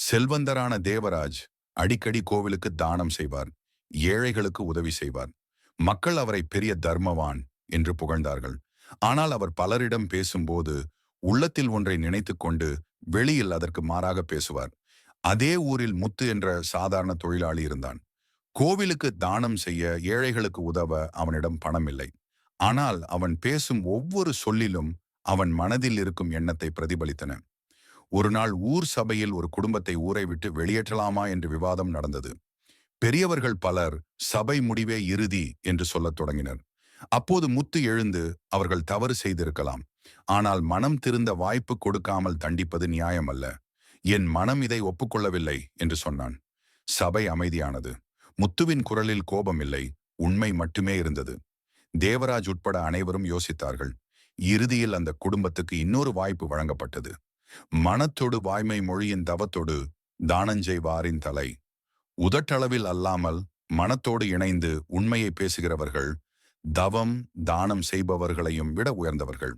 செல்வந்தரான தேவராஜ் அடிக்கடி கோவிலுக்கு தானம் செய்வார், ஏழைகளுக்கு உதவி செய்வார். மக்கள் அவரை பெரிய தர்மவான் என்று புகழ்ந்தார்கள். ஆனால் அவர் பலரிடம் பேசும்போது உள்ளத்தில் ஒன்றை நினைத்துக் கொண்டு வெளியில் அதற்கு மாறாக பேசுவார். அதே ஊரில் முத்து என்ற சாதாரண தொழிலாளி இருந்தான். கோவிலுக்கு தானம் செய்ய, ஏழைகளுக்கு உதவ அவனிடம் பணம் இல்லை. ஆனால் அவன் பேசும் ஒவ்வொரு சொல்லிலும் அவன் மனதில் இருக்கும் எண்ணத்தை பிரதிபலித்தன. ஒரு நாள் ஊர் சபையில் ஒரு குடும்பத்தை ஊரை விட்டு வெளியேற்றலாமா என்று விவாதம் நடந்தது. பெரியவர்கள் பலர் சபை முடிவே இறுதி என்று சொல்லத் தொடங்கினர். அப்போது முத்து எழுந்து, அவர்கள் தவறு செய்திருக்கலாம், ஆனால் மனம் திருந்த வாய்ப்பு கொடுக்காமல் தண்டிப்பது நியாயமல்ல. என் மனம் இதை ஒப்புக்கொள்ளவில்லை என்று சொன்னான். சபை அமைதியானது. முத்துவின் குரலில் கோபம் இல்லை, உண்மை மட்டுமே இருந்தது. தேவராஜ் உட்பட அனைவரும் யோசித்தார்கள். இறுதியில் அந்த குடும்பத்துக்கு இன்னொரு வாய்ப்பு வழங்கப்பட்டது. மனத்தொடு வாய்மை மொழியின் தவத்தொடு தானஞ்செய்வாரின் தலை. உதட்டளவில் அல்லாமல் மனத்தோடு இணைந்து உண்மையை பேசுகிறவர்கள் தவம் தானம் செய்பவர்களையும் விட உயர்ந்தவர்கள்.